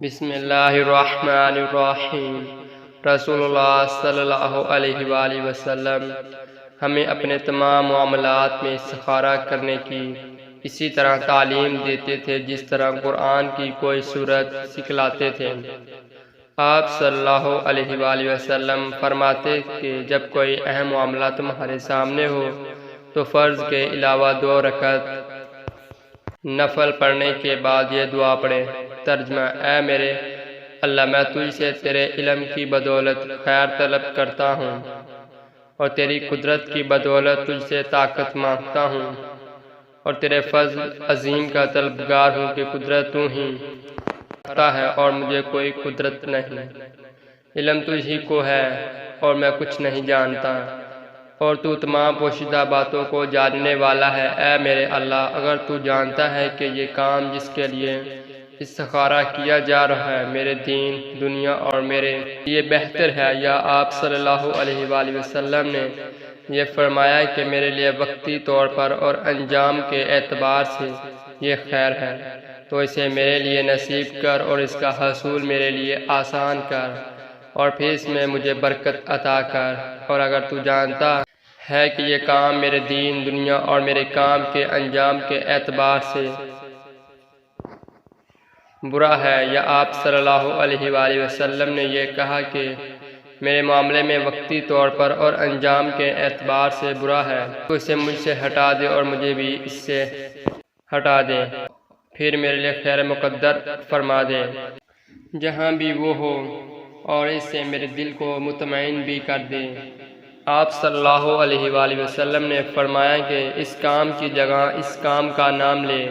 بسم اللہ الرحمن الرحیم۔ رسول اللہ صلی اللہ علیہ وآلہ وسلم ہمیں اپنے تمام معاملات میں استخارہ کرنے کی اسی طرح تعلیم دیتے تھے جس طرح قرآن کی کوئی صورت سکھلاتے تھے۔ آپ صلی اللہ علیہ وآلہ وسلم فرماتے کہ جب کوئی اہم معاملہ تمہارے سامنے ہو تو فرض کے علاوہ 2 رکعت نفل پڑھنے کے بعد یہ دعا پڑھے۔ ترجمہ: اے میرے اللہ، میں تجھ سے تیرے علم کی بدولت خیر طلب کرتا ہوں اور تیری قدرت کی بدولت تجھ سے طاقت مانگتا ہوں اور تیرے فضل عظیم کا طلبگار ہوں کہ قدرت تو ہی رکھتا ہے اور مجھے کوئی قدرت نہیں۔ علم تجھ ہی کو ہے اور میں کچھ نہیں جانتا اور تو تمام پوشیدہ باتوں کو جاننے والا ہے۔ اے میرے اللہ، اگر تو جانتا ہے کہ یہ کام جس کے لیے استخارہ کیا جا رہا ہے میرے دین دنیا اور میرے لیے بہتر ہے، یا آپ صلی اللہ علیہ وآلہ وسلم نے یہ فرمایا کہ میرے لیے وقتی طور پر اور انجام کے اعتبار سے یہ خیر ہے، تو اسے میرے لیے نصیب کر اور اس کا حصول میرے لیے آسان کر اور پھر اس میں مجھے برکت عطا کر۔ اور اگر تو جانتا ہے کہ یہ کام میرے دین دنیا اور میرے کام کے انجام کے اعتبار سے برا ہے، یا آپ صلی اللہ علیہ وآلہ وسلم نے یہ کہا کہ میرے معاملے میں وقتی طور پر اور انجام کے اعتبار سے برا ہے، تو اسے مجھ سے ہٹا دے اور مجھے بھی اس سے ہٹا دے، پھر میرے لیے خیر مقدر فرما دے جہاں بھی وہ ہو، اور اس سے میرے دل کو مطمئن بھی کر دے۔ آپ صلی اللہ علیہ وآلہ وسلم نے فرمایا کہ اس کام کی جگہ اس کام کا نام لے